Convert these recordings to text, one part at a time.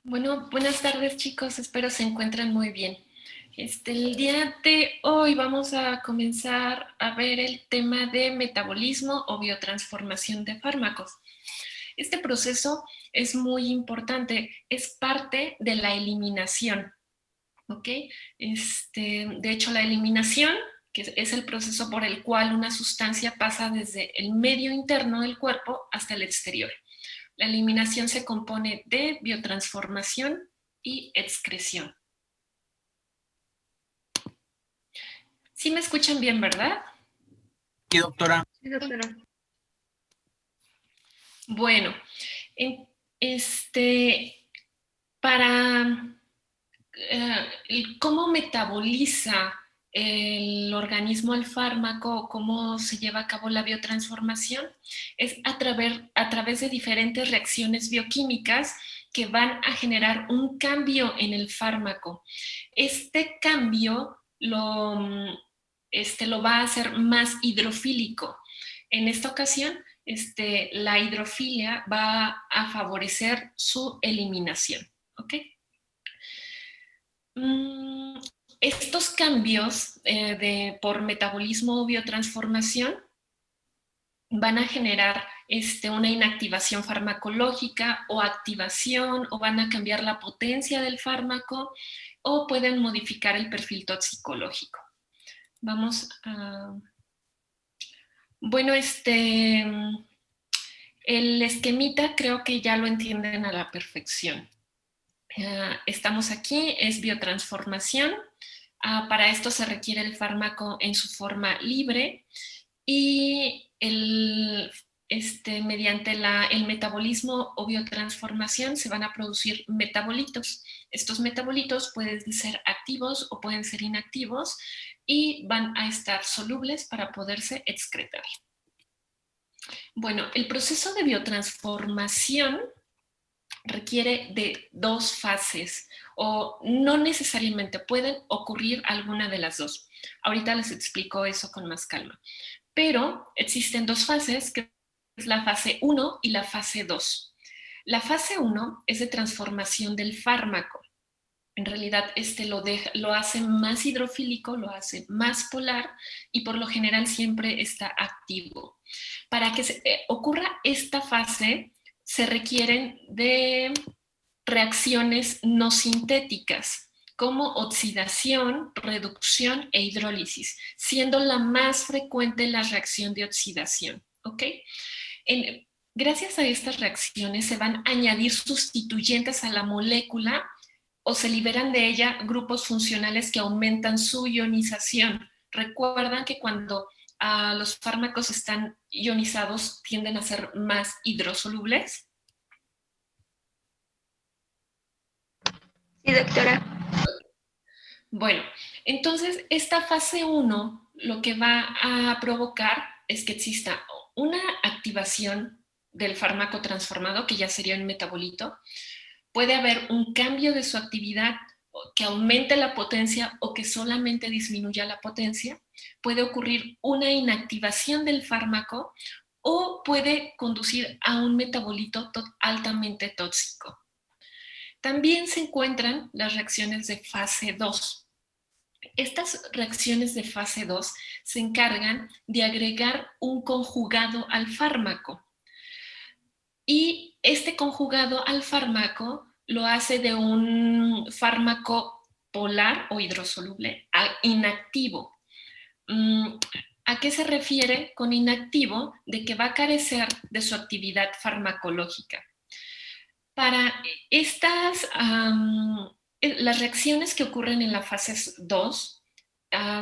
Bueno, buenas tardes chicos, espero se encuentren muy bien. El día de hoy vamos a comenzar a ver el tema de metabolismo o biotransformación de fármacos. Este proceso es muy importante, es parte de la eliminación, ¿ok? De hecho, la eliminación, que es el proceso por el cual una sustancia pasa desde el medio interno del cuerpo hasta el exterior. La eliminación se compone de biotransformación y excreción. ¿Sí me escuchan bien, verdad? Sí, doctora. Sí, doctora. Bueno, este, para cómo metaboliza el organismo al fármaco, cómo se lleva a cabo la biotransformación, es a través de diferentes reacciones bioquímicas que van a generar un cambio en el fármaco. Este cambio lo va a hacer más hidrofílico. En esta ocasión, la hidrofilia va a favorecer su eliminación. ¿Ok? Estos cambios por metabolismo o biotransformación van a generar una inactivación farmacológica o activación, o van a cambiar la potencia del fármaco, o pueden modificar el perfil toxicológico. Vamos a... Bueno, el esquemita creo que ya lo entienden a la perfección. Estamos aquí, es biotransformación. Para esto se requiere el fármaco en su forma libre y mediante el metabolismo o biotransformación se van a producir metabolitos. Estos metabolitos pueden ser activos o pueden ser inactivos y van a estar solubles para poderse excretar. Bueno, el proceso de biotransformación requiere de dos fases o no necesariamente pueden ocurrir alguna de las dos. Ahorita les explico eso con más calma. Pero existen dos fases, que es la fase 1 y la fase 2. La fase 1 es de transformación del fármaco. En realidad lo hace más hidrofílico, lo hace más polar y por lo general siempre está activo. Para que ocurra esta fase se requieren de reacciones no sintéticas como oxidación, reducción e hidrólisis, siendo la más frecuente la reacción de oxidación. ¿Ok? Gracias a estas reacciones se van a añadir sustituyentes a la molécula o se liberan de ella grupos funcionales que aumentan su ionización. Recuerdan que cuando los fármacos están ionizados tienden a ser más hidrosolubles. Sí, doctora. Bueno, entonces esta fase 1 lo que va a provocar es que exista una activación del fármaco transformado, que ya sería un metabolito. Puede haber un cambio de su actividad que aumente la potencia o que solamente disminuya la potencia. Puede ocurrir una inactivación del fármaco o puede conducir a un metabolito altamente tóxico. También se encuentran las reacciones de fase 2. Estas reacciones de fase 2 se encargan de agregar un conjugado al fármaco. Y este conjugado al fármaco lo hace de un fármaco polar o hidrosoluble a inactivo. ¿A qué se refiere con inactivo? De que va a carecer de su actividad farmacológica. Para las reacciones que ocurren en la fase 2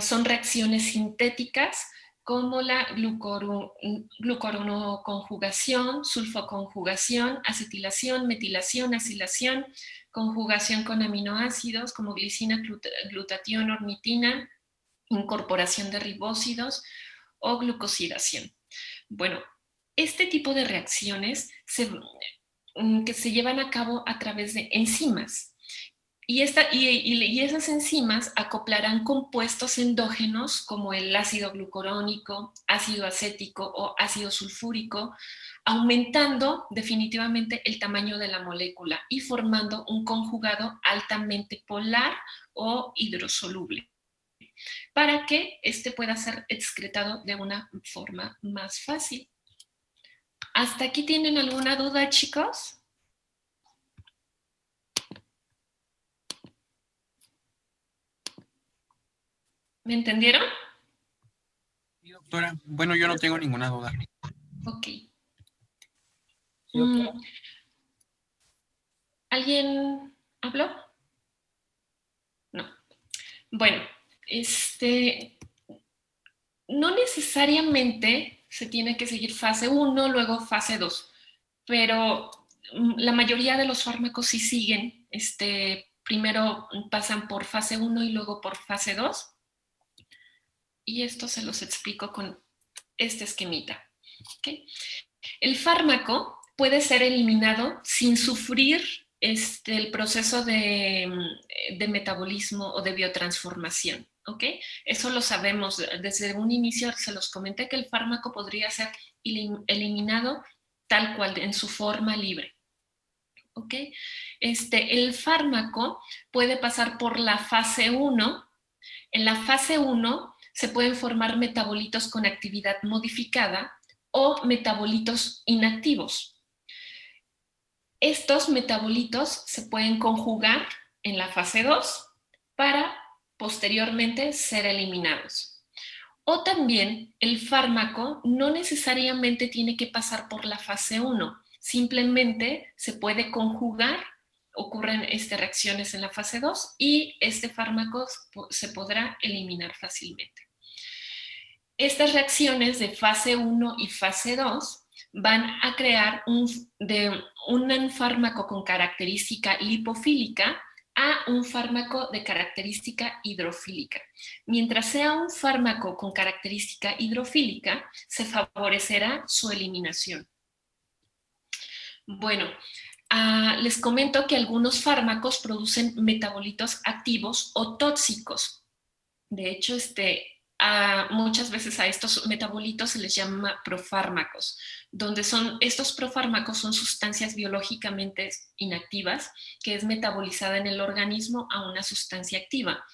son reacciones sintéticas como la glucuronoconjugación, sulfoconjugación, acetilación, metilación, acilación, conjugación con aminoácidos como glicina, glutatión, ornitina, incorporación de ribósidos o glucosilación. Bueno, este tipo de reacciones que se llevan a cabo a través de enzimas. Y esas enzimas acoplarán compuestos endógenos como el ácido glucurónico, ácido acético o ácido sulfúrico, aumentando definitivamente el tamaño de la molécula y formando un conjugado altamente polar o hidrosoluble, para que este pueda ser excretado de una forma más fácil. ¿Hasta aquí tienen alguna duda, chicos? ¿Me entendieron? Sí, doctora. Bueno, yo no tengo ninguna duda. Ok. Sí, doctora. ¿Alguien habló? No. Bueno, no necesariamente se tiene que seguir fase 1, luego fase 2, pero la mayoría de los fármacos sí siguen, primero pasan por fase 1 y luego por fase 2, y esto se los explico con este esquemita. ¿Okay? El fármaco puede ser eliminado sin sufrir el proceso de metabolismo o de biotransformación. ¿Ok? Eso lo sabemos desde un inicio, se los comenté que el fármaco podría ser eliminado tal cual, en su forma libre. ¿Ok? El fármaco puede pasar por la fase 1. En la fase 1 se pueden formar metabolitos con actividad modificada o metabolitos inactivos. Estos metabolitos se pueden conjugar en la fase 2 para posteriormente ser eliminados. O también el fármaco no necesariamente tiene que pasar por la fase 1, simplemente se puede conjugar, ocurren reacciones en la fase 2 y este fármaco se podrá eliminar fácilmente. Estas reacciones de fase 1 y fase 2 van a crear un fármaco con característica lipofílica a un fármaco de característica hidrofílica. Mientras sea un fármaco con característica hidrofílica, se favorecerá su eliminación. Bueno, les comento que algunos fármacos producen metabolitos activos o tóxicos. De hecho, muchas veces a estos metabolitos se les llama profármacos, donde estos profármacos son sustancias biológicamente inactivas que es metabolizada en el organismo a una sustancia activa.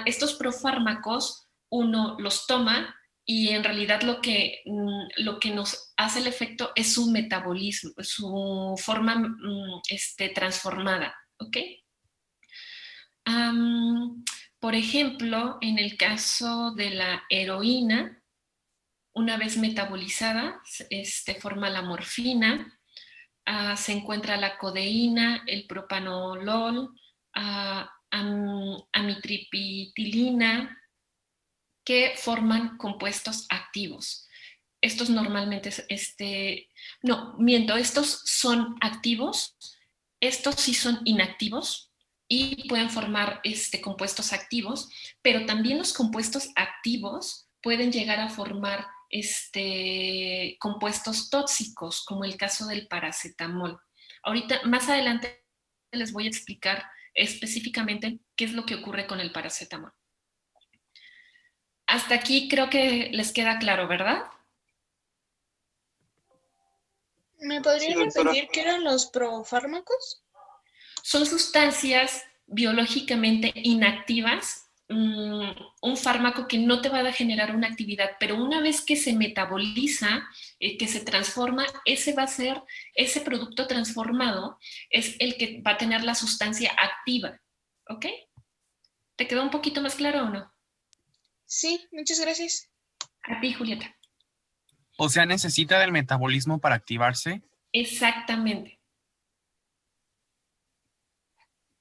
Estos profármacos uno los toma y en realidad lo que nos hace el efecto es su metabolismo, su forma transformada, ¿ok? Por ejemplo, en el caso de la heroína, una vez metabolizada, forma la morfina, se encuentra la codeína, el propanolol, amitriptilina, que forman compuestos activos. Estos normalmente, estos son activos, estos sí son inactivos y pueden formar compuestos activos, pero también los compuestos activos pueden llegar a formar compuestos tóxicos, como el caso del paracetamol. Ahorita, más adelante, les voy a explicar específicamente qué es lo que ocurre con el paracetamol. Hasta aquí creo que les queda claro, ¿verdad? ¿Me podrían repetir qué eran los profármacos? Son sustancias biológicamente inactivas, un fármaco que no te va a generar una actividad, pero una vez que se metaboliza, que se transforma, ese producto transformado es el que va a tener la sustancia activa, ¿ok? ¿Te quedó un poquito más claro o no? Sí, muchas gracias. A ti, Julieta. O sea, ¿necesita del metabolismo para activarse? Exactamente.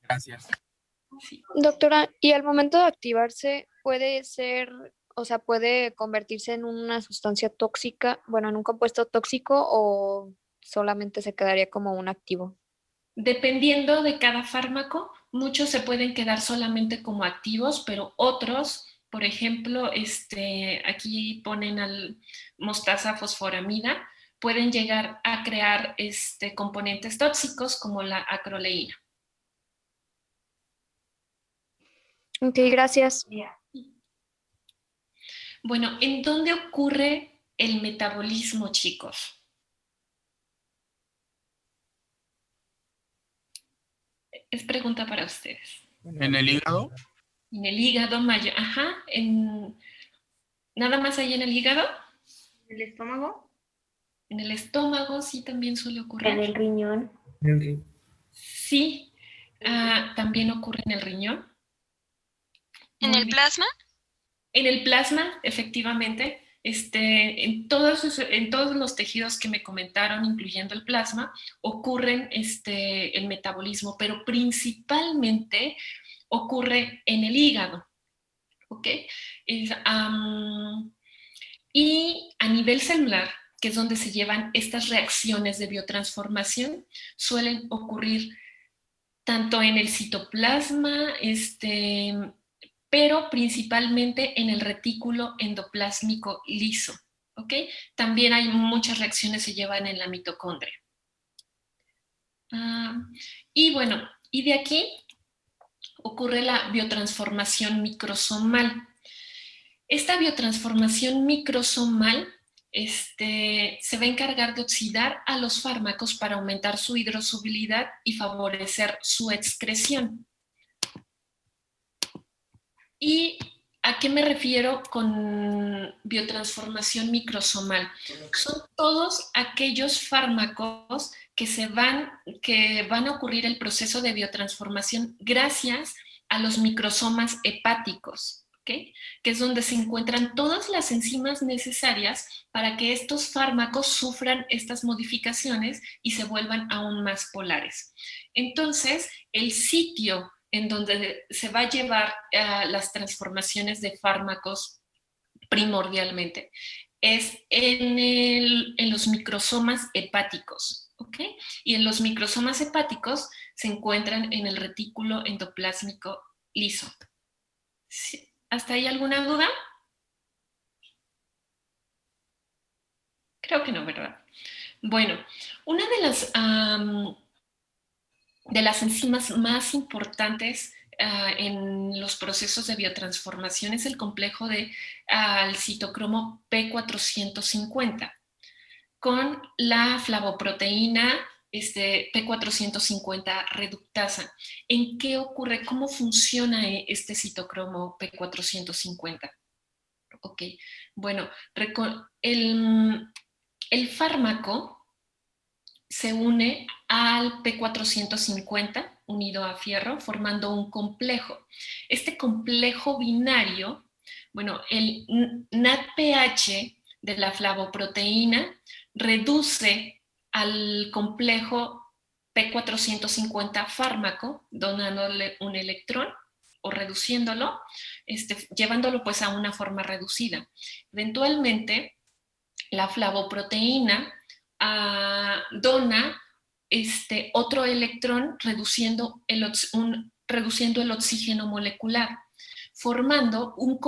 Gracias. Sí. Doctora, ¿y al momento de activarse puede ser, o sea, puede convertirse en una sustancia tóxica, bueno, en un compuesto tóxico o solamente se quedaría como un activo? Dependiendo de cada fármaco, muchos se pueden quedar solamente como activos, pero otros, por ejemplo, aquí ponen al mostaza fosforamida, pueden llegar a crear componentes tóxicos como la acroleína. Ok, gracias. Bueno, ¿en dónde ocurre el metabolismo, chicos? Es pregunta para ustedes. ¿En el hígado? En el hígado mayor, ajá, nada más ahí en el hígado. ¿El estómago? En el estómago sí también suele ocurrir. En el riñón. Sí, también ocurre en el riñón. ¿En Muy el bien. plasma? En el plasma, efectivamente, en todos los tejidos que me comentaron, incluyendo el plasma, ocurren el metabolismo, pero principalmente ocurre en el hígado, ¿ok? Y a nivel celular, que es donde se llevan estas reacciones de biotransformación, suelen ocurrir tanto en el citoplasma, pero principalmente en el retículo endoplásmico liso, ¿ok? También hay muchas reacciones que se llevan en la mitocondria. Y bueno, y de aquí ocurre la biotransformación microsomal. Esta biotransformación microsomal se va a encargar de oxidar a los fármacos para aumentar su hidrosolubilidad y favorecer su excreción. ¿Y a qué me refiero con biotransformación microsomal? Son todos aquellos fármacos que van a ocurrir el proceso de biotransformación gracias a los microsomas hepáticos. ¿Okay? Que es donde se encuentran todas las enzimas necesarias para que estos fármacos sufran estas modificaciones y se vuelvan aún más polares. Entonces, el sitio en donde se va a llevar las transformaciones de fármacos primordialmente es en los microsomas hepáticos, ¿ok? Y en los microsomas hepáticos se encuentran en el retículo endoplásmico liso. ¿Sí? ¿Hasta ahí alguna duda? Creo que no, ¿verdad? Bueno, una de las enzimas más importantes en los procesos de biotransformación es el complejo al citocromo P450 con la flavoproteína P450 reductasa. ¿En qué ocurre? ¿Cómo funciona este citocromo P450? Ok, bueno, el fármaco se une al P450 unido a fierro formando un complejo. Este complejo binario, bueno, el NADPH de la flavoproteína reduce al complejo P450 fármaco donándole un electrón o reduciéndolo, llevándolo pues a una forma reducida. Eventualmente, la flavoproteína dona otro electrón reduciendo el oxígeno molecular, formando un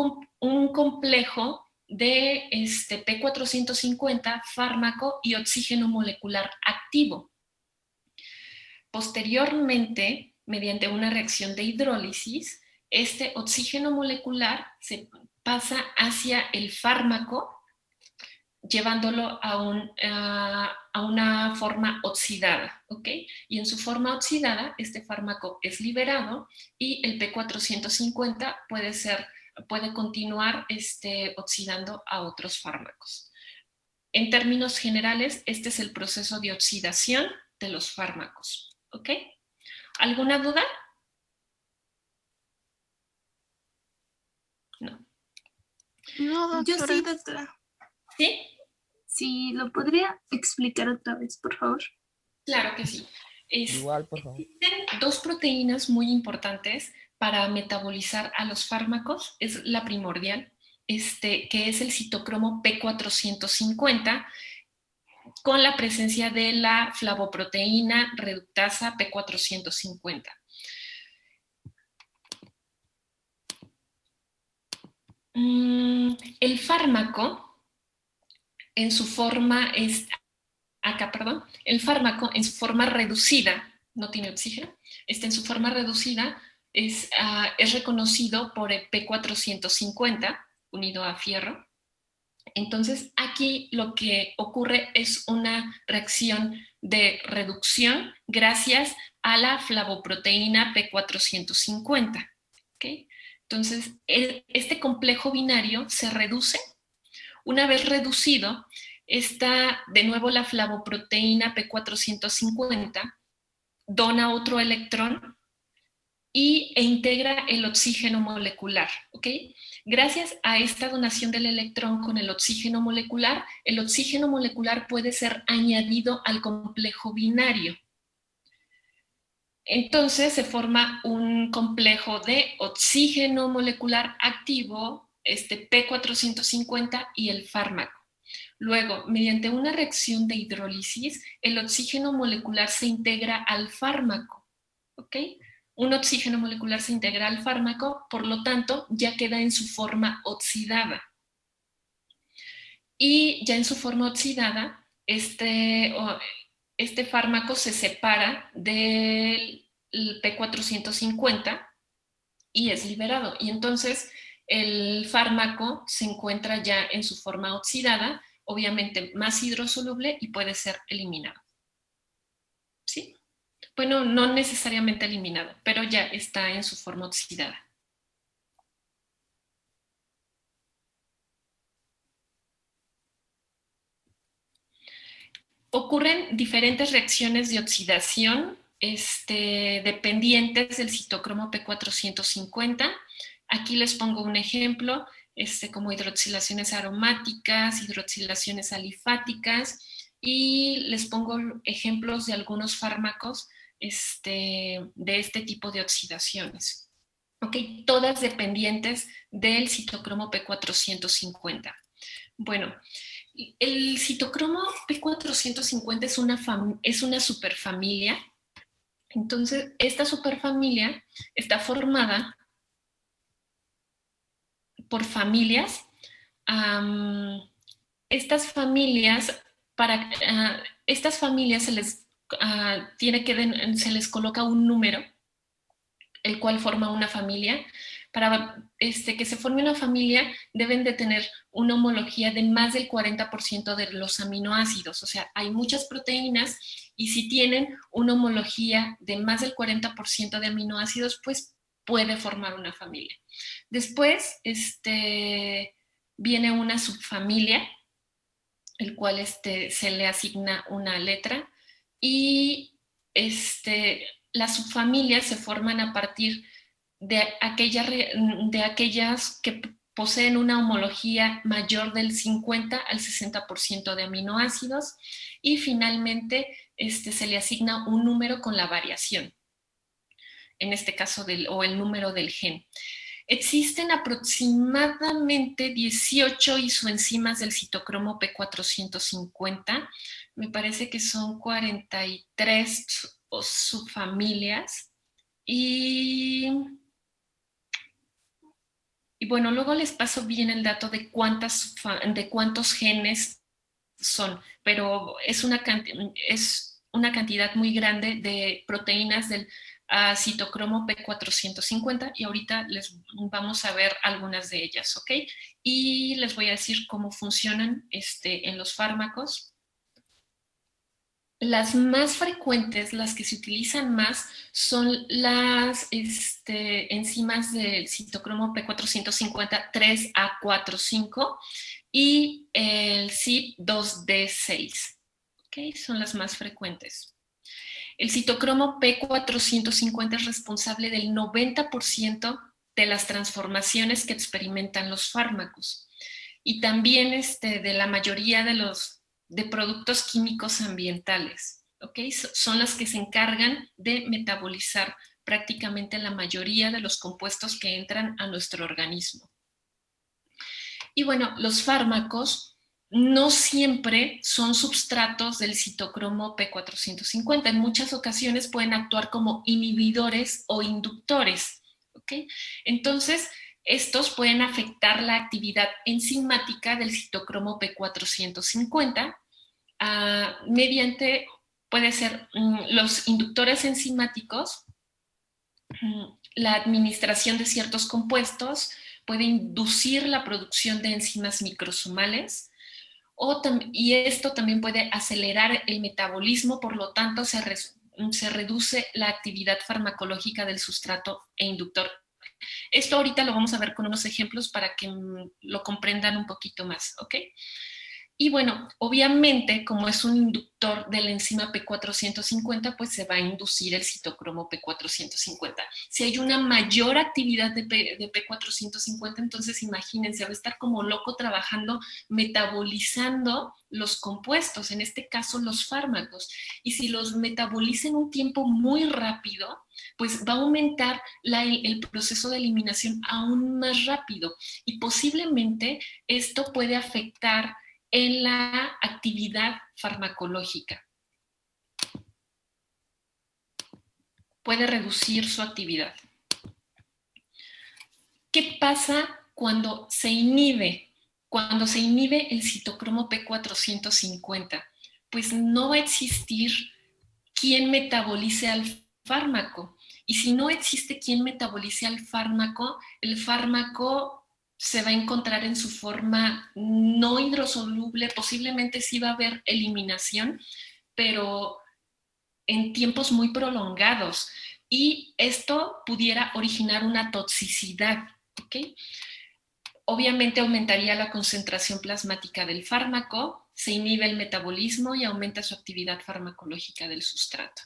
complejo de P450 fármaco y oxígeno molecular activo. Posteriormente, mediante una reacción de hidrólisis, este oxígeno molecular se pasa hacia el fármaco llevándolo a una forma oxidada, ¿ok? Y en su forma oxidada, este fármaco es liberado y el P450 puede continuar oxidando a otros fármacos. En términos generales, este es el proceso de oxidación de los fármacos, ¿ok? ¿Alguna duda? No. No, doctora. Yo sí, doctora. ¿Sí? Sí, ¿lo podría explicar otra vez, por favor? Claro que sí. Igual, por favor. Existen dos proteínas muy importantes para metabolizar a los fármacos. Es la primordial, que es el citocromo P450, con la presencia de la flavoproteína reductasa P450. El fármaco en su forma el fármaco en su forma reducida, no tiene oxígeno, en su forma reducida es reconocido por el P450 unido a fierro. Entonces, aquí lo que ocurre es una reacción de reducción gracias a la flavoproteína P450. ¿Okay? Entonces, este complejo binario se reduce. Una vez reducido, está de nuevo la flavoproteína P450, dona otro electrón e integra el oxígeno molecular. ¿Okay? Gracias a esta donación del electrón con el oxígeno molecular puede ser añadido al complejo binario. Entonces se forma un complejo de oxígeno molecular activo, P450 y el fármaco. Luego, mediante una reacción de hidrólisis, el oxígeno molecular se integra al fármaco. ¿Ok? Un oxígeno molecular se integra al fármaco, por lo tanto, ya queda en su forma oxidada. Y ya en su forma oxidada, este fármaco se separa del P450 y es liberado. Y entonces el fármaco se encuentra ya en su forma oxidada, obviamente más hidrosoluble y puede ser eliminado. ¿Sí? Bueno, no necesariamente eliminado, pero ya está en su forma oxidada. Ocurren diferentes reacciones de oxidación dependientes del citocromo P450. Aquí les pongo un ejemplo, como hidroxilaciones aromáticas, hidroxilaciones alifáticas, y les pongo ejemplos de algunos fármacos de este tipo de oxidaciones. Ok, todas dependientes del citocromo P450. Bueno, el citocromo P450 es una superfamilia. Entonces, esta superfamilia está formada por familias. Estas familias se les coloca un número, el cual forma una familia. Para que se forme una familia deben de tener una homología de más del 40% de los aminoácidos. O sea, hay muchas proteínas y si tienen una homología de más del 40% de aminoácidos, pues puede formar una familia. Después viene una subfamilia, el cual se le asigna una letra, y las subfamilias se forman a partir de aquellas que poseen una homología mayor del 50 al 60% de aminoácidos, y finalmente se le asigna un número con la variación, en este caso o el número del gen. Existen aproximadamente 18 isoenzimas del citocromo P450. Me parece que son 43 subfamilias. Y bueno, luego les paso bien el dato de cuántos genes son, pero es una cantidad muy grande de proteínas del citocromo P450 y ahorita les vamos a ver algunas de ellas, ¿ok? Y les voy a decir cómo funcionan en los fármacos. Las más frecuentes, las que se utilizan más, son las enzimas del citocromo P450 3A45 y el CYP2D6. ¿Okay? Son las más frecuentes. El citocromo P450 es responsable del 90% de las transformaciones que experimentan los fármacos y también de la mayoría de productos químicos ambientales. ¿Okay? Son las que se encargan de metabolizar prácticamente la mayoría de los compuestos que entran a nuestro organismo. Y bueno, los fármacos no siempre son substratos del citocromo P450. En muchas ocasiones pueden actuar como inhibidores o inductores. ¿Okay? Entonces, estos pueden afectar la actividad enzimática del citocromo P450 mediante, puede ser los inductores enzimáticos, la administración de ciertos compuestos puede inducir la producción de enzimas microsomales, y esto también puede acelerar el metabolismo, por lo tanto se reduce la actividad farmacológica del sustrato e inductor. Esto ahorita lo vamos a ver con unos ejemplos para que lo comprendan un poquito más, ¿ok? Y bueno, obviamente, como es un inductor de la enzima P450, pues se va a inducir el citocromo P450. Si hay una mayor actividad de P450, entonces imagínense, va a estar como loco trabajando, metabolizando los compuestos, en este caso los fármacos. Y si los metaboliza en un tiempo muy rápido, pues va a aumentar el proceso de eliminación aún más rápido. Y posiblemente esto puede afectar en la actividad farmacológica. Puede reducir su actividad. ¿Qué pasa cuando se inhibe? Cuando se inhibe el citocromo P450, pues no va a existir quien metabolice al fármaco. Y si no existe quien metabolice al fármaco, el fármaco se va a encontrar en su forma no hidrosoluble, posiblemente sí va a haber eliminación, pero en tiempos muy prolongados. Y esto pudiera originar una toxicidad, ¿ok? Obviamente aumentaría la concentración plasmática del fármaco, se inhibe el metabolismo y aumenta su actividad farmacológica del sustrato.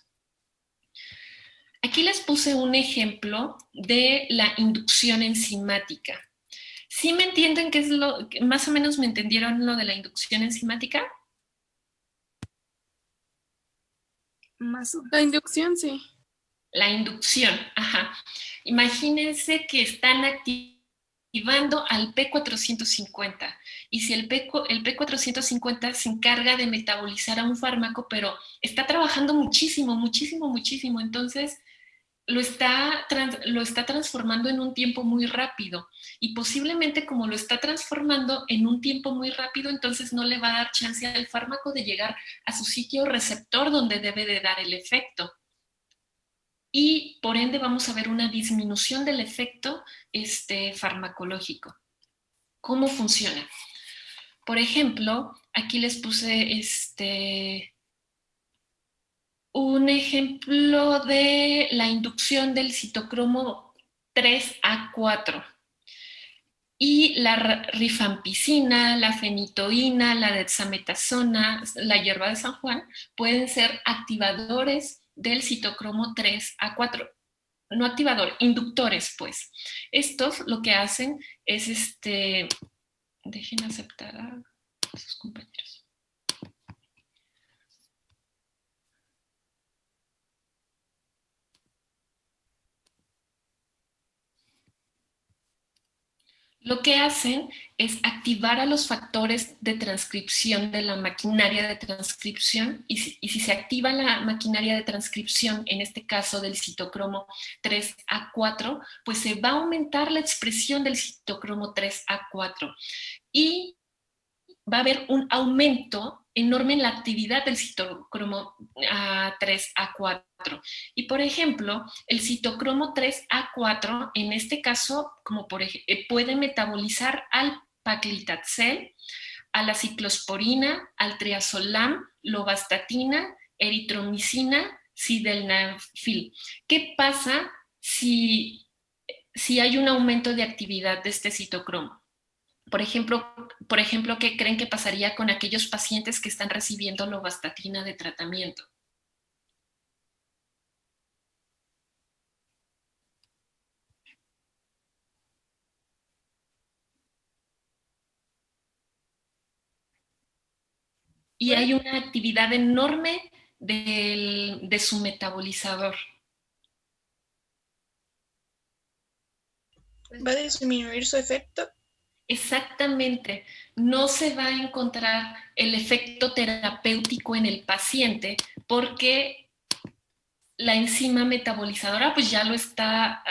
Aquí les puse un ejemplo de la inducción enzimática. ¿Sí me entienden qué es más o menos me entendieron lo de la inducción enzimática? Más o menos. La inducción, sí. La inducción, ajá. Imagínense que están activando al P450 y si el P450 se encarga de metabolizar a un fármaco, pero está trabajando muchísimo, entonces lo está transformando en un tiempo muy rápido y posiblemente como lo está transformando en un tiempo muy rápido, entonces no le va a dar chance al fármaco de llegar a su sitio receptor donde debe de dar el efecto. Y por ende vamos a ver una disminución del efecto farmacológico. ¿Cómo funciona? Por ejemplo, aquí les puse un ejemplo de la inducción del citocromo 3A4. Y la rifampicina, la fenitoína, la dexametasona, la hierba de San Juan, pueden ser activadores del citocromo 3A4. No activador, inductores, pues. Estos lo que hacen es dejen aceptar a sus compañeros. Lo que hacen es activar a los factores de transcripción de la maquinaria de transcripción y si se activa la maquinaria de transcripción, en este caso del citocromo 3A4, pues se va a aumentar la expresión del citocromo 3A4 y va a haber un aumento enorme en la actividad del citocromo 3A4. Y por ejemplo, el citocromo 3A4, en este caso, puede metabolizar al paclitaxel, a la ciclosporina, al triazolam, lovastatina, eritromicina, sildenafil. ¿Qué pasa si hay un aumento de actividad de este citocromo? Por ejemplo, ¿qué creen que pasaría con aquellos pacientes que están recibiendo lovastatina de tratamiento? Y hay una actividad enorme de su metabolizador. ¿Va a disminuir su efecto? Exactamente, no se va a encontrar el efecto terapéutico en el paciente porque la enzima metabolizadora pues ya lo está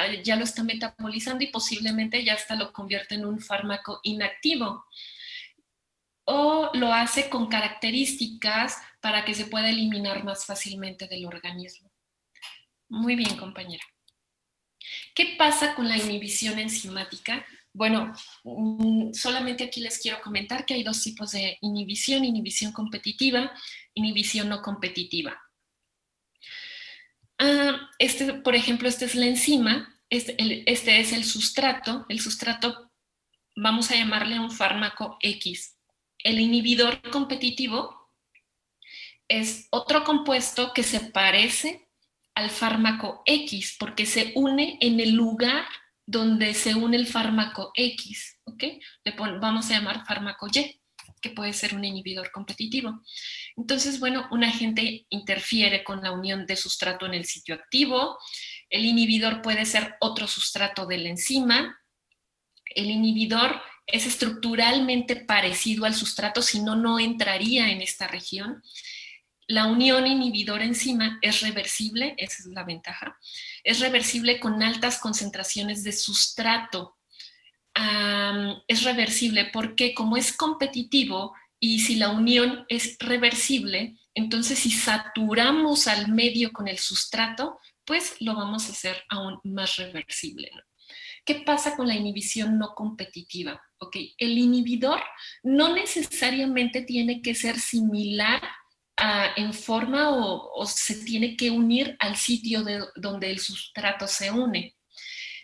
metabolizando y posiblemente ya hasta lo convierte en un fármaco inactivo. O lo hace con características para que se pueda eliminar más fácilmente del organismo. Muy bien, compañera. ¿Qué pasa con la inhibición enzimática? Bueno, solamente aquí les quiero comentar que hay dos tipos de inhibición: inhibición competitiva, inhibición no competitiva. Por ejemplo, esta es la enzima, este es el sustrato vamos a llamarle un fármaco X. El inhibidor competitivo es otro compuesto que se parece al fármaco X porque se une en el lugar donde se une el fármaco X, ¿ok? Vamos a llamar fármaco Y, que puede ser un inhibidor competitivo. Entonces, bueno, un agente interfiere con la unión de sustrato en el sitio activo. El inhibidor puede ser otro sustrato de la enzima. El inhibidor es estructuralmente parecido al sustrato, si no, no entraría en esta región. La unión inhibidor-enzima es reversible, esa es la ventaja. Es reversible con altas concentraciones de sustrato. Es reversible porque como es competitivo y si la unión es reversible, entonces si saturamos al medio con el sustrato, pues lo vamos a hacer aún más reversible, ¿no? ¿Qué pasa con la inhibición no competitiva? Okay. El inhibidor no necesariamente tiene que ser similar en forma o se tiene que unir al sitio donde el sustrato se une.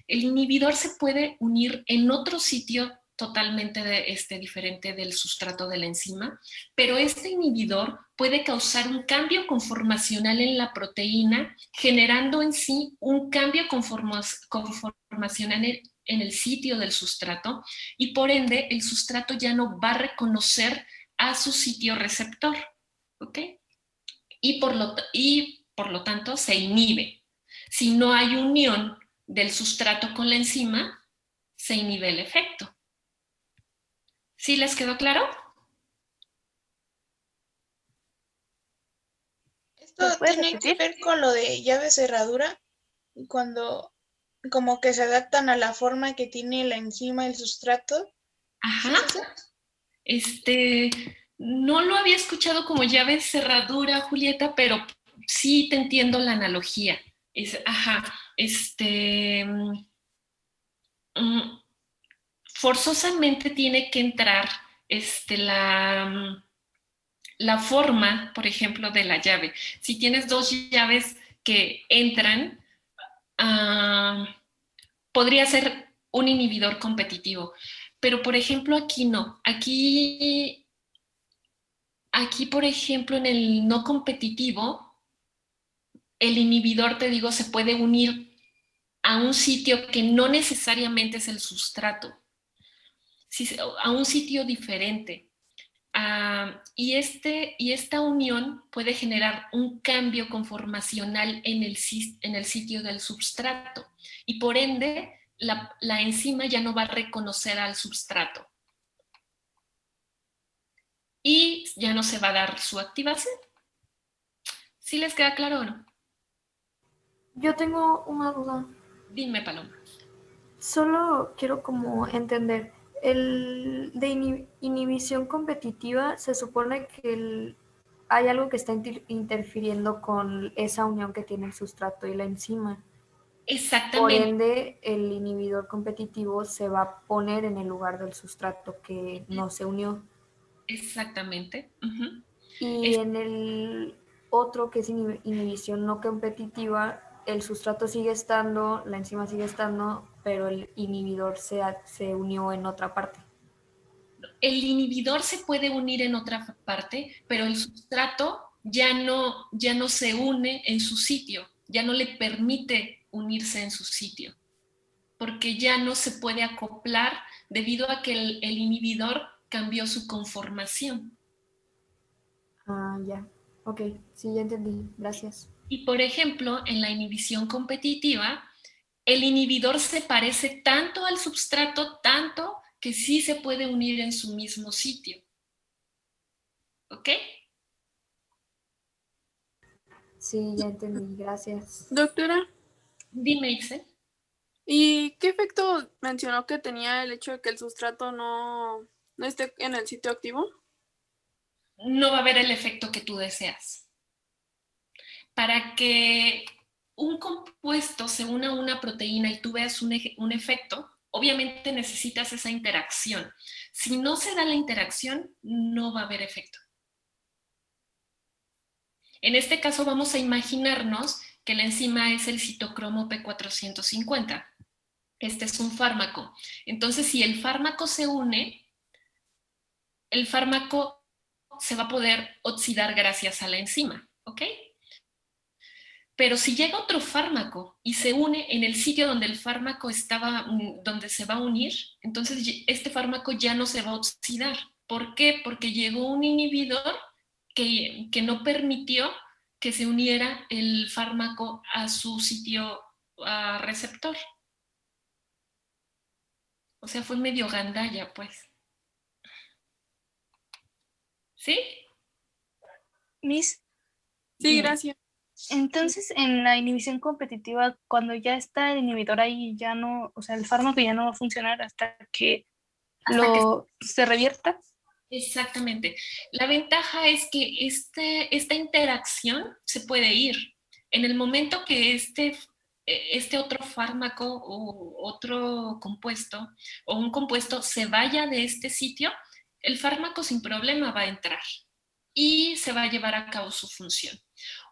El inhibidor se puede unir en otro sitio totalmente diferente del sustrato de la enzima, pero este inhibidor puede causar un cambio conformacional en la proteína, generando en sí un cambio conformacional en el sitio del sustrato y por ende el sustrato ya no va a reconocer a su sitio receptor, ¿ok? Y por lo tanto se inhibe. Si no hay unión del sustrato con la enzima, se inhibe el efecto. ¿Sí les quedó claro? Esto tiene que ver con lo de llave cerradura, cuando como que se adaptan a la forma que tiene la enzima, el sustrato. Ajá. ¿Sí? No lo había escuchado como llave cerradura, Julieta, pero sí te entiendo la analogía. Forzosamente tiene que entrar la forma, por ejemplo, de la llave. Si tienes dos llaves que entran, podría ser un inhibidor competitivo. Pero, por ejemplo, aquí no. Aquí, por ejemplo, en el no competitivo, el inhibidor, te digo, se puede unir a un sitio que no necesariamente es el sustrato, a un sitio diferente. Y esta unión puede generar un cambio conformacional en el sitio del substrato y por ende la enzima ya no va a reconocer al substrato y ya no se va a dar su activación. ¿Sí les queda claro o no? Yo tengo una duda. Dime, Paloma. Solo quiero como entender. El de inhibición competitiva se supone que hay algo que está interfiriendo con esa unión que tiene el sustrato y la enzima. Exactamente. Por ende, el inhibidor competitivo se va a poner en el lugar del sustrato que no se unió. Exactamente. Y en el otro, que es inhibición no competitiva, el sustrato sigue estando, la enzima sigue estando, pero el inhibidor se unió en otra parte. El inhibidor se puede unir en otra parte, pero el sustrato ya no se une en su sitio, ya no le permite unirse en su sitio, porque ya no se puede acoplar debido a que el inhibidor cambió su conformación. Ya. Ok, sí, ya entendí. Gracias. Y por ejemplo, en la inhibición competitiva, el inhibidor se parece tanto al substrato, tanto que sí se puede unir en su mismo sitio. ¿Ok? Sí, ya entendí. Gracias. Doctora, Dime, Ixel. ¿y qué efecto mencionó que tenía el hecho de que el sustrato no esté en el sitio activo? No va a haber el efecto que tú deseas. Para que un compuesto se une a una proteína y tú veas un efecto, obviamente necesitas esa interacción. Si no se da la interacción, no va a haber efecto. En este caso vamos a imaginarnos que la enzima es el citocromo P450. Este es un fármaco. Entonces, si el fármaco se une, el fármaco se va a poder oxidar gracias a la enzima, ¿ok? Pero si llega otro fármaco y se une en el sitio donde el fármaco estaba, donde se va a unir, entonces este fármaco ya no se va a oxidar. ¿Por qué? Porque llegó un inhibidor que no permitió que se uniera el fármaco a su sitio receptor. O sea, fue medio gandalla, pues. ¿Sí? Miss, Sí, gracias. entonces en la inhibición competitiva, cuando ya está el inhibidor ahí, ya no, o sea, el fármaco ya no va a funcionar hasta que se revierta. Exactamente. La ventaja es que esta interacción se puede ir. En el momento que este otro fármaco o otro compuesto o un compuesto se vaya de este sitio, el fármaco sin problema va a entrar y se va a llevar a cabo su función.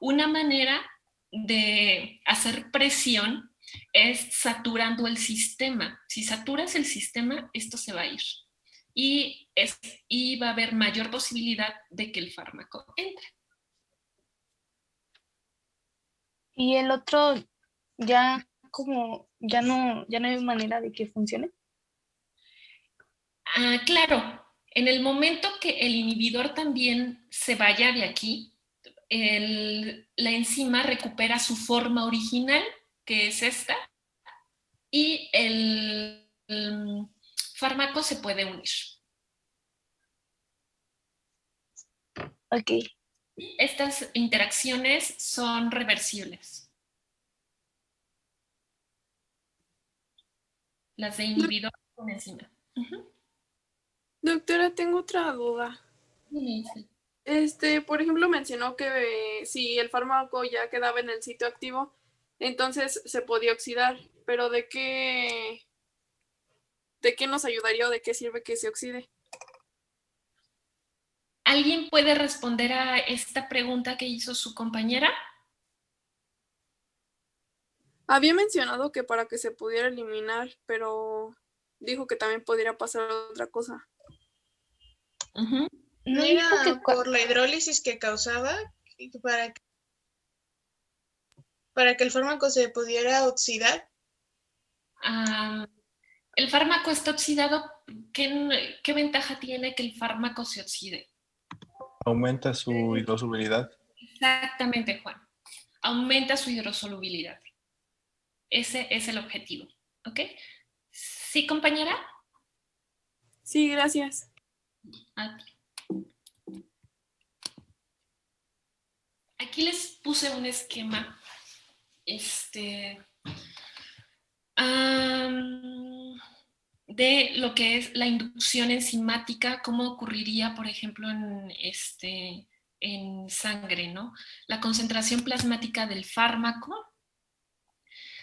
Una manera de hacer presión es saturando el sistema. Si saturas el sistema, esto se va a ir. Y va a haber mayor posibilidad de que el fármaco entre. Y el otro ya como ya no hay manera de que funcione. Claro, en el momento que el inhibidor también se vaya de aquí, la enzima recupera su forma original, que es esta, y el fármaco se puede unir. Ok. Estas interacciones son reversibles. Las de inhibidor con enzima. Doctora, tengo otra duda. Por ejemplo, mencionó que si el fármaco ya quedaba en el sitio activo, entonces se podía oxidar, pero ¿de qué nos ayudaría o de qué sirve que se oxide? ¿Alguien puede responder a esta pregunta que hizo su compañera? Había mencionado que para que se pudiera eliminar, pero dijo que también podría pasar otra cosa. ¿No No era dijo que por la hidrólisis que causaba para que el fármaco se pudiera oxidar? El fármaco está oxidado. ¿Qué ventaja tiene que el fármaco se oxide? Aumenta su hidrosolubilidad. Exactamente, Juan. Aumenta su hidrosolubilidad. Ese es el objetivo. ¿Ok? ¿Sí, compañera? Sí, gracias. A ti. Aquí les puse un esquema. De lo que es la inducción enzimática, cómo ocurriría, por ejemplo, en sangre, ¿no? La concentración plasmática del fármaco.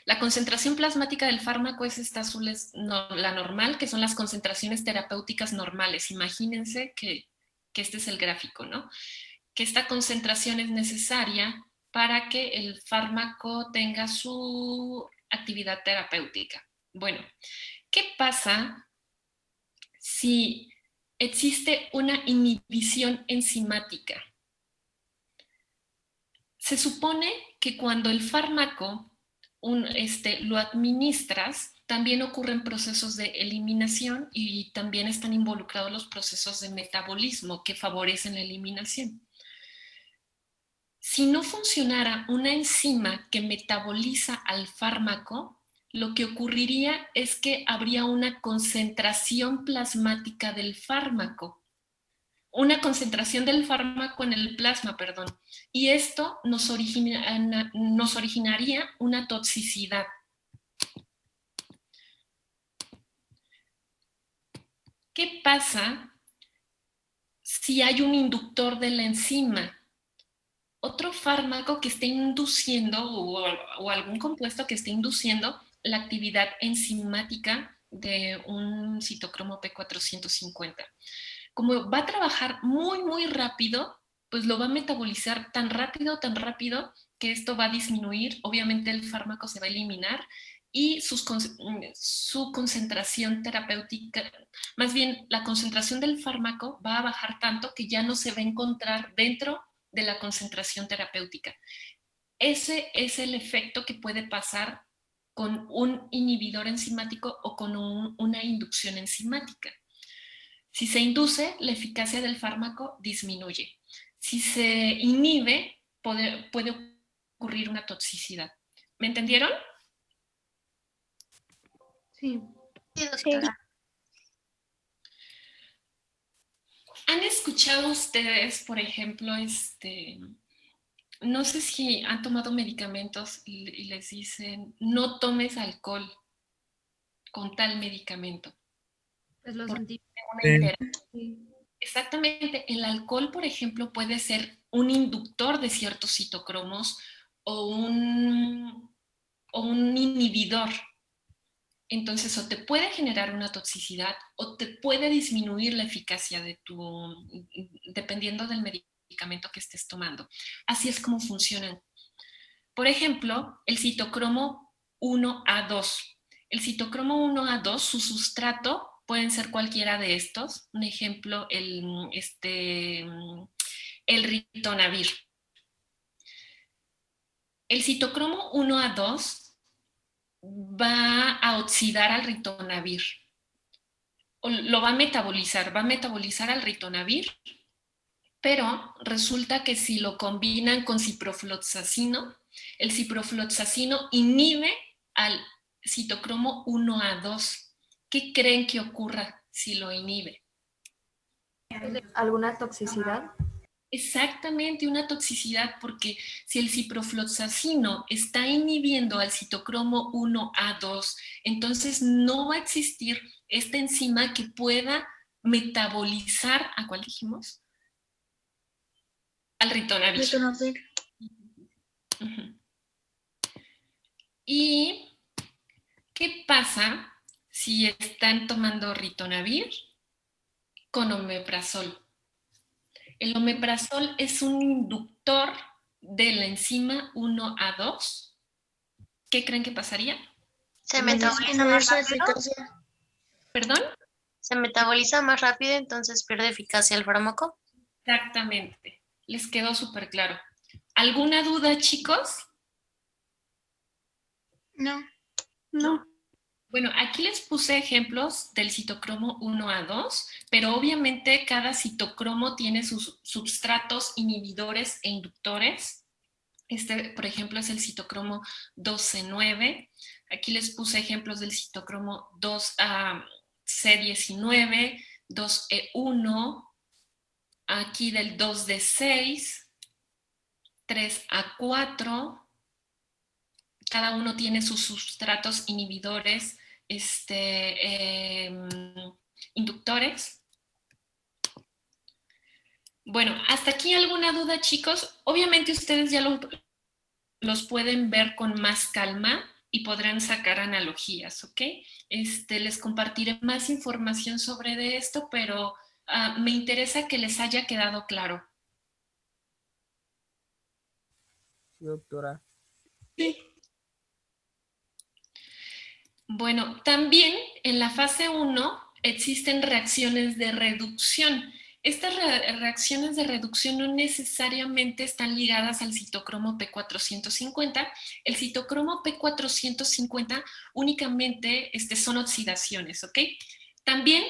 La concentración plasmática del fármaco es esta azul, la normal, que son las concentraciones terapéuticas normales. Imagínense que este es el gráfico, ¿no? Que esta concentración es necesaria para que el fármaco tenga su actividad terapéutica. Bueno, ¿qué pasa si existe una inhibición enzimática? Se supone que cuando el fármaco lo administras, también ocurren procesos de eliminación y también están involucrados los procesos de metabolismo que favorecen la eliminación. Si no funcionara una enzima que metaboliza al fármaco, lo que ocurriría es que habría una concentración plasmática del fármaco. Una concentración del fármaco en el plasma, perdón. Y esto nos originaría una toxicidad. ¿Qué pasa si hay un inductor de la enzima? otro fármaco que esté induciendo o algún compuesto que esté induciendo la actividad enzimática de un citocromo P450. Como va a trabajar muy, muy rápido, pues lo va a metabolizar tan rápido, que esto va a disminuir. Obviamente el fármaco se va a eliminar y su concentración terapéutica, más bien la concentración del fármaco va a bajar tanto que ya no se va a encontrar dentro de la concentración terapéutica. Ese es el efecto que puede pasar con un inhibidor enzimático o con una inducción enzimática. Si se induce, la eficacia del fármaco disminuye. Si se inhibe, puede ocurrir una toxicidad. ¿Me entendieron? Sí. Sí, doctora. ¿Han escuchado ustedes, por ejemplo, no sé si han tomado medicamentos y les dicen, no tomes alcohol con tal medicamento? Pues los Exactamente, el alcohol, por ejemplo, puede ser un inductor de ciertos citocromos o un inhibidor. Entonces, o te puede generar una toxicidad o te puede disminuir la eficacia dependiendo del medicamento que estés tomando. Así es como funcionan. Por ejemplo, el citocromo 1A2. El citocromo 1A2, su sustrato pueden ser cualquiera de estos. Un ejemplo, el ritonavir. El citocromo 1A2 va a oxidar al ritonavir. Lo va a metabolizar al ritonavir, pero resulta que si lo combinan con ciprofloxacino, el ciprofloxacino inhibe al citocromo 1A2. ¿Qué creen que ocurra si lo inhibe? ¿Alguna toxicidad? Exactamente, una toxicidad, porque si el ciprofloxacino está inhibiendo al citocromo 1A2, entonces no va a existir esta enzima que pueda metabolizar, ¿a cuál dijimos? Al ritonavir. Uh-huh. ¿Y qué pasa si están tomando ritonavir con omeprazol? El omeprazol es un inductor de la enzima 1A2. ¿Qué creen que pasaría? Se metaboliza más rápido. ¿Perdón? Se metaboliza más rápido, entonces pierde eficacia el fármaco. Exactamente. Les quedó súper claro. ¿Alguna duda, chicos? No. Bueno, aquí les puse ejemplos del citocromo 1A2, pero obviamente cada citocromo tiene sus substratos inhibidores e inductores. Por ejemplo, es el citocromo 2C9. Aquí les puse ejemplos del citocromo 2C19, 2E1, aquí del 2D6, 3A4. Cada uno tiene sus sustratos inhibidores, inductores. Bueno, ¿hasta aquí alguna duda, chicos? Obviamente ustedes ya los pueden ver con más calma y podrán sacar analogías, ¿ok? Les compartiré más información sobre esto, pero me interesa que les haya quedado claro. Sí, doctora. Sí. Bueno, también en la fase 1 existen reacciones de reducción. Estas reacciones de reducción no necesariamente están ligadas al citocromo P450. El citocromo P450 únicamente son oxidaciones, ¿ok? También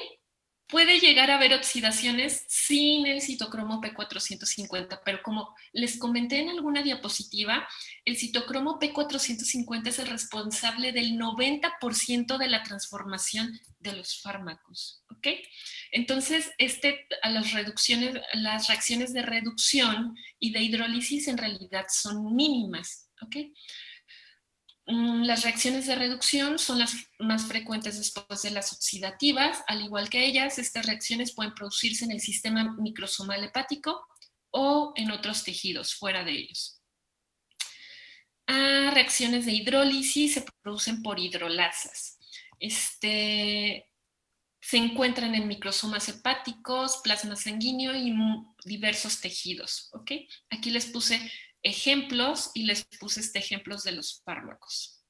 puede llegar a haber oxidaciones sin el citocromo P450, pero como les comenté en alguna diapositiva, el citocromo P450 es el responsable del 90% de la transformación de los fármacos, ¿ok? Entonces, las reacciones de reducción y de hidrólisis en realidad son mínimas, ¿ok? Las reacciones de reducción son las más frecuentes después de las oxidativas. Al igual que ellas, estas reacciones pueden producirse en el sistema microsomal hepático o en otros tejidos fuera de ellos. Reacciones de hidrólisis se producen por hidrolasas. Se encuentran en microsomas hepáticos, plasma sanguíneo y diversos tejidos. ¿Okay? Aquí les puse ejemplos y les puse ejemplos de los fármacos.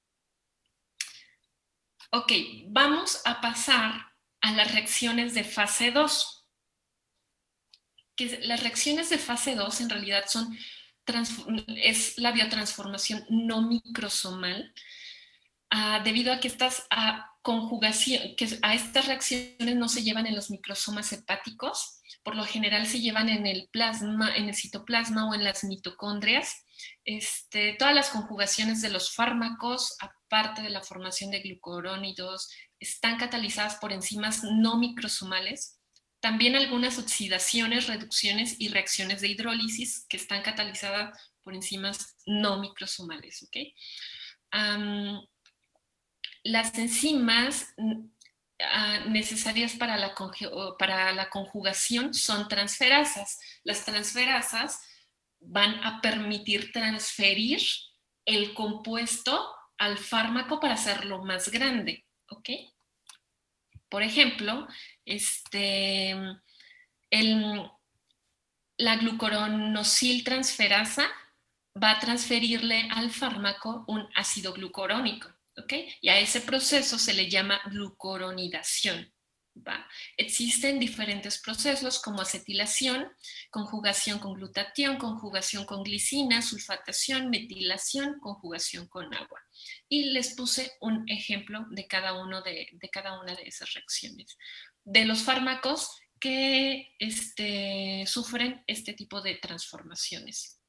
Ok, vamos a pasar a las reacciones de fase 2. Que las reacciones de fase 2 en realidad es la biotransformación no microsomal, debido a que estas estas reacciones no se llevan en los microsomas hepáticos, por lo general se llevan en el plasma, en el citoplasma o en las mitocondrias. Todas las conjugaciones de los fármacos, aparte de la formación de glucurónidos, están catalizadas por enzimas no microsomales. También algunas oxidaciones, reducciones y reacciones de hidrólisis que están catalizadas por enzimas no microsomales. ¿Okay? Las enzimas necesarias para la conjugación son transferasas. Las transferasas van a permitir transferir el compuesto al fármaco para hacerlo más grande. ¿Ok? Por ejemplo, la glucuronosiltransferasa va a transferirle al fármaco un ácido glucurónico. ¿Okay? Y a ese proceso se le llama glucuronidación. ¿Va? Existen diferentes procesos como acetilación, conjugación con glutatión, conjugación con glicina, sulfatación, metilación, conjugación con agua. Y les puse un ejemplo de cada una de esas reacciones. De los fármacos que sufren este tipo de transformaciones.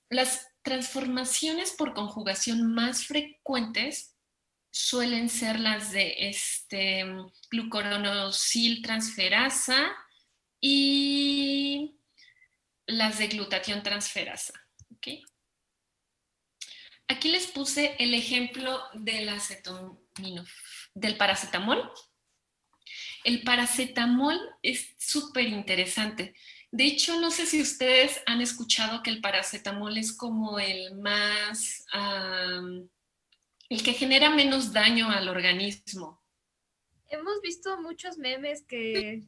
Las transformaciones por conjugación más frecuentes suelen ser las de glucuronosiltransferasa y las de glutatión transferasa. ¿Okay? Aquí les puse el ejemplo del paracetamol. El paracetamol es súper interesante. De hecho, no sé si ustedes han escuchado que el paracetamol es como el más, el que genera menos daño al organismo. Hemos visto muchos memes que...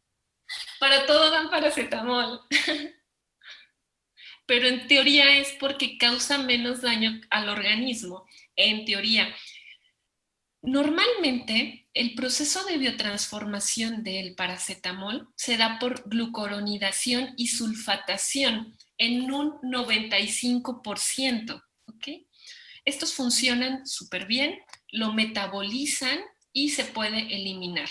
Para todo dan paracetamol. Pero en teoría es porque causa menos daño al organismo. En teoría. Normalmente, el proceso de biotransformación del paracetamol se da por glucuronidación y sulfatación en un 95%. ¿Okay? Estos funcionan súper bien, lo metabolizan y se puede eliminar.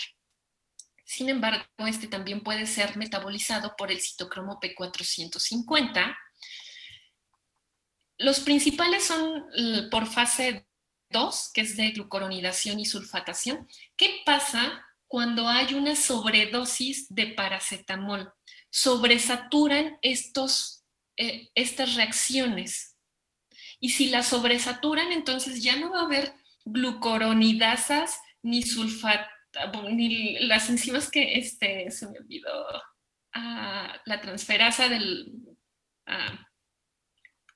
Sin embargo, también puede ser metabolizado por el citocromo P450. Los principales son por fase 2, que es de glucuronidación y sulfatación. ¿Qué pasa cuando hay una sobredosis de paracetamol? Sobresaturan estas reacciones. Y si las sobresaturan, entonces ya no va a haber glucuronidasas ni ni las enzimas que se me olvidó. La transferasa del...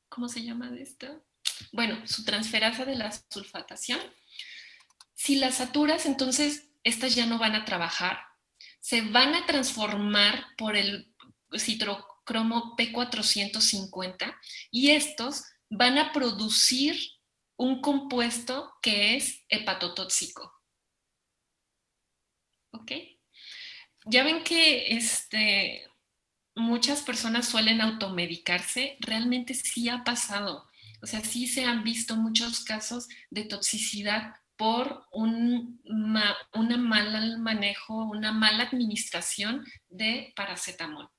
¿cómo se llama de esto? Bueno, su transferasa de la sulfatación. Si las saturas, entonces estas ya no van a trabajar. Se van a transformar por el citocromo P450 y estos van a producir un compuesto que es hepatotóxico. ¿Ok? Ya ven que muchas personas suelen automedicarse. Realmente sí ha pasado. O sea, sí se han visto muchos casos de toxicidad por un mal manejo, una mala administración de paracetamol.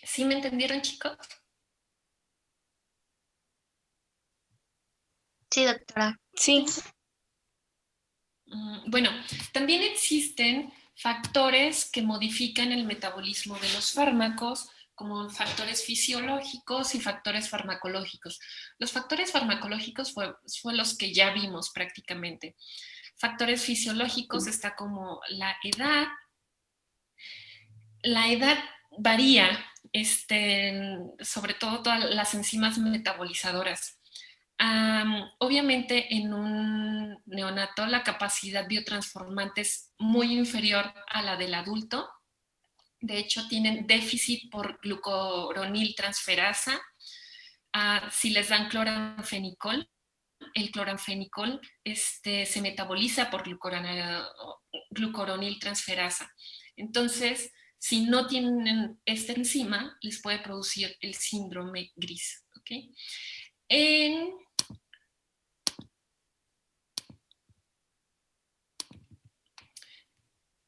¿Sí me entendieron, chicos? Sí, doctora. Sí. Bueno, también existen factores que modifican el metabolismo de los fármacos, como factores fisiológicos y factores farmacológicos. Los factores farmacológicos fue los que ya vimos prácticamente. Factores fisiológicos está como la edad. La edad varía sobre todo todas las enzimas metabolizadoras. Obviamente en un neonato la capacidad biotransformante es muy inferior a la del adulto. De hecho, tienen déficit por glucoroniltransferasa. Si les dan cloranfenicol, el cloranfenicol se metaboliza por glucoroniltransferasa. Entonces, si no tienen esta enzima, les puede producir el síndrome gris. ¿Okay?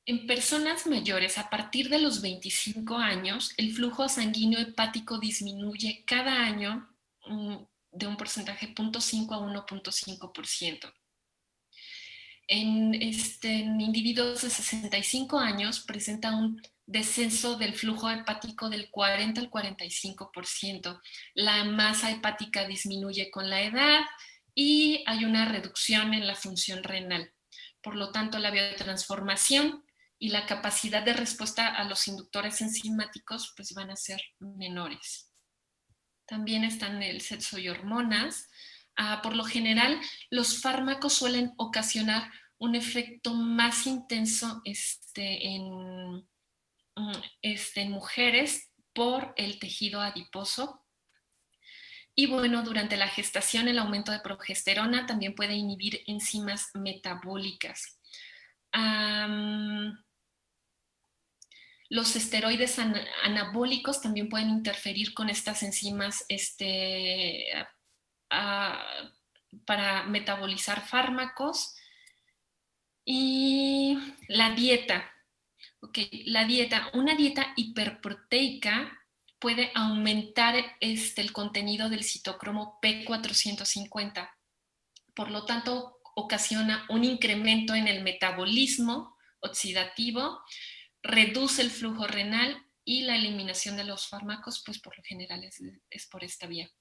En personas mayores, a partir de los 25 años, el flujo sanguíneo hepático disminuye cada año de un porcentaje 0.5 a 1.5%. En individuos de 65 años presenta un descenso del flujo hepático del 40 al 45%. La masa hepática disminuye con la edad y hay una reducción en la función renal. Por lo tanto, la biotransformación y la capacidad de respuesta a los inductores enzimáticos pues van a ser menores. También están el sexo y hormonas. Por lo general, los fármacos suelen ocasionar un efecto más intenso en mujeres por el tejido adiposo. Y bueno, durante la gestación el aumento de progesterona también puede inhibir enzimas metabólicas. Los esteroides anabólicos también pueden interferir con estas enzimas para metabolizar fármacos. Y la dieta. La dieta, una dieta hiperproteica puede aumentar el contenido del citocromo P450. Por lo tanto, ocasiona un incremento en el metabolismo oxidativo, reduce el flujo renal y la eliminación de los fármacos, pues por lo general es por esta vía.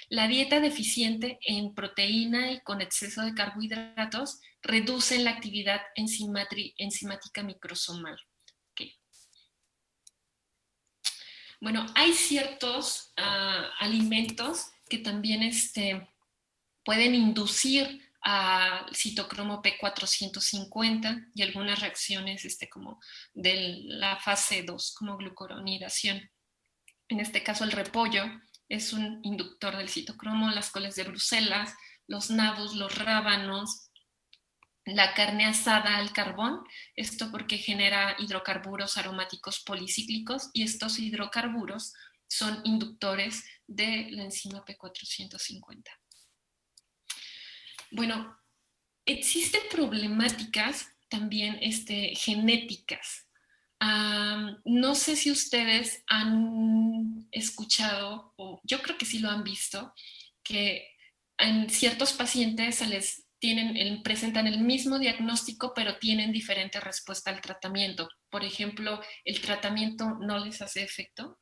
La dieta deficiente en proteína y con exceso de carbohidratos reduce la actividad enzimática microsomal. Okay. Bueno, hay ciertos alimentos que también pueden inducir al citocromo P450 y algunas reacciones como de la fase 2, como glucoronidación. En este caso, el repollo es un inductor del citocromo, las coles de Bruselas, los nabos, los rábanos, la carne asada al carbón, esto porque genera hidrocarburos aromáticos policíclicos y estos hidrocarburos son inductores de la enzima P450. Bueno, existen problemáticas también genéticas. No sé si ustedes han escuchado, o yo creo que sí lo han visto, que en ciertos pacientes presentan el mismo diagnóstico, pero tienen diferente respuesta al tratamiento. Por ejemplo, el tratamiento no les hace efecto,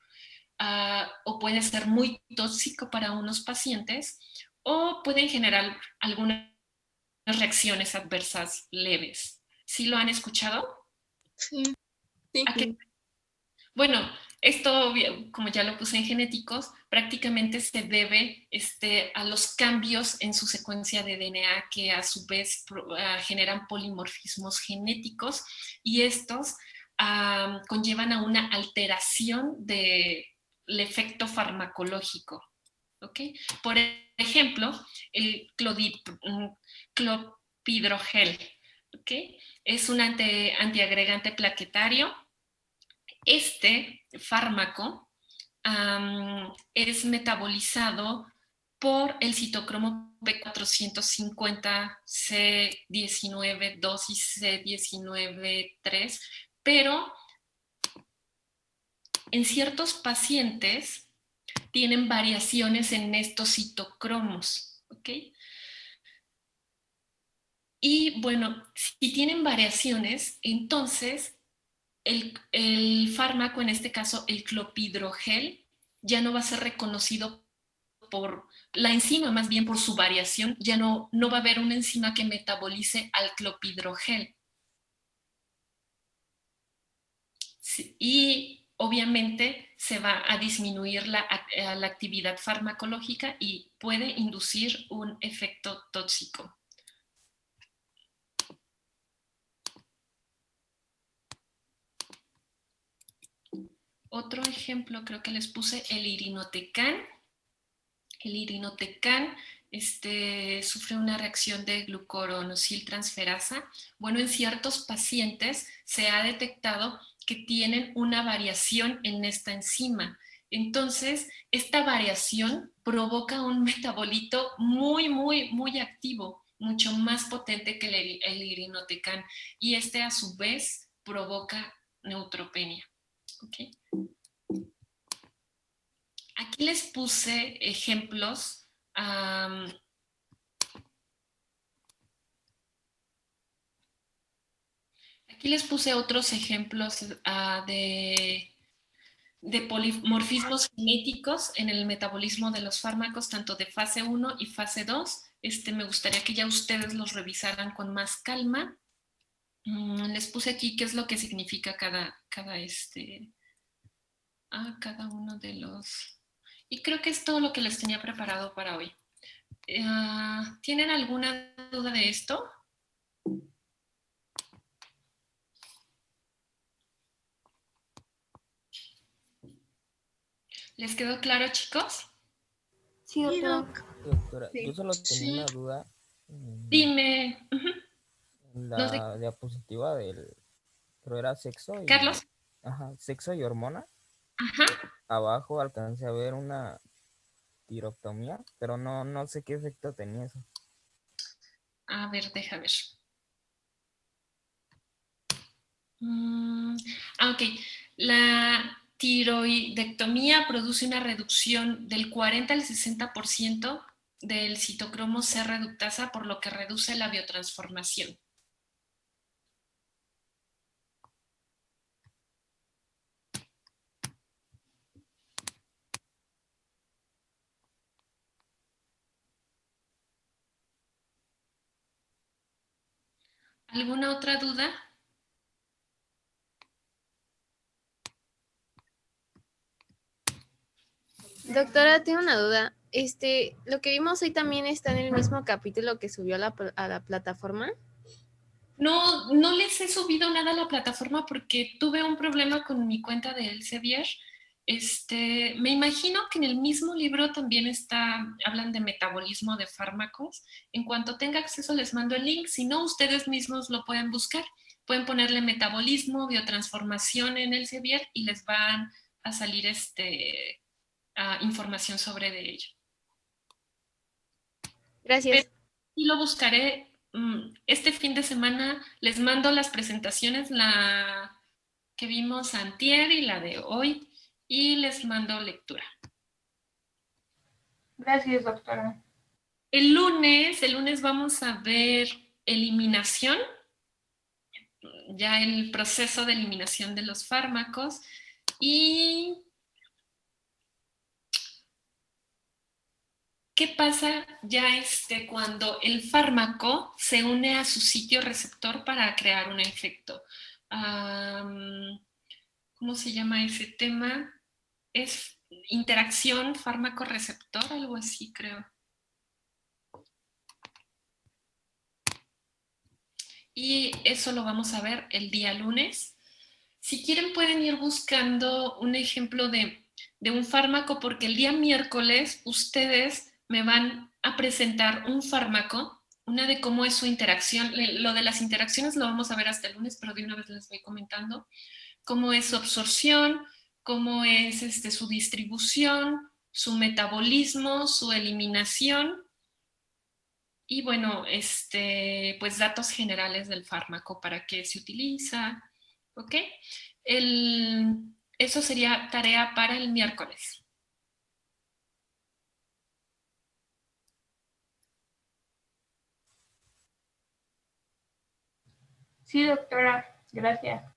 o puede ser muy tóxico para unos pacientes, o pueden generar algunas reacciones adversas leves. ¿Sí lo han escuchado? Sí. Sí. Bueno, esto, como ya lo puse en genéticos, prácticamente se debe a los cambios en su secuencia de DNA que a su vez generan polimorfismos genéticos y estos conllevan a una alteración del efecto farmacológico. ¿Okay? Por ejemplo, el clopidogrel, ¿okay? Es un antiagregante plaquetario. Este fármaco es metabolizado por el citocromo P450, C19-2 y C19-3, pero en ciertos pacientes tienen variaciones en estos citocromos, ¿ok? Y bueno, si tienen variaciones, entonces el fármaco, en este caso el clopidogrel, ya no va a ser reconocido por la enzima, más bien por su variación, ya no va a haber una enzima que metabolice al clopidogrel. Sí, y obviamente se va a disminuir la actividad farmacológica y puede inducir un efecto tóxico. Otro ejemplo creo que les puse el irinotecan. El irinotecan sufre una reacción de glucoronosiltransferasa. Bueno, en ciertos pacientes se ha detectado que tienen una variación en esta enzima. Entonces, esta variación provoca un metabolito muy, muy, muy activo, mucho más potente que el irinotecan. Y a su vez, provoca neutropenia. ¿Okay? Aquí les puse ejemplos. Aquí les puse otros ejemplos de polimorfismos genéticos en el metabolismo de los fármacos, tanto de fase 1 y fase 2. Me gustaría que ya ustedes los revisaran con más calma. Les puse aquí qué es lo que significa cada uno de los... Y creo que es todo lo que les tenía preparado para hoy. ¿Tienen alguna duda de esto? ¿Les quedó claro, chicos? Sí, doctora. Doctora, Sí. yo solo tenía una duda. Dime. En No sé. la diapositiva del, pero era sexo y, Carlos. sexo y hormona. Ajá. Abajo alcancé a ver una tirotomía, pero no sé qué efecto tenía eso. A ver, deja ver. Ok. La tiroidectomía produce una reducción del 40 al 60% del citocromo C reductasa, por lo que reduce la biotransformación. ¿Alguna otra duda? Doctora, tengo una duda. Lo que vimos hoy también está en el mismo capítulo que subió a la plataforma. No les he subido nada a la plataforma porque tuve un problema con mi cuenta de Elsevier. Me imagino que en el mismo libro también hablan de metabolismo de fármacos. En cuanto tenga acceso les mando el link. Si no, ustedes mismos lo pueden buscar. Pueden ponerle metabolismo, biotransformación en Elsevier y les van a salir información sobre de ello. Gracias. Y lo buscaré este fin de semana. Les mando las presentaciones, la que vimos antier y la de hoy, y les mando lectura. Gracias, doctora. El lunes vamos a ver eliminación, ya el proceso de eliminación de los fármacos, y ¿qué pasa ya cuando el fármaco se une a su sitio receptor para crear un efecto? ¿Cómo se llama ese tema? Es interacción fármaco-receptor, algo así creo. Y eso lo vamos a ver el día lunes. Si quieren pueden ir buscando un ejemplo de un fármaco, porque el día miércoles ustedes me van a presentar un fármaco, una de cómo es su interacción. Lo de las interacciones lo vamos a ver hasta el lunes, pero de una vez les voy comentando cómo es su absorción, cómo es su distribución, su metabolismo, su eliminación y bueno, pues datos generales del fármaco, para qué se utiliza, ¿ok? Eso sería tarea para el miércoles. Sí, doctora. Gracias.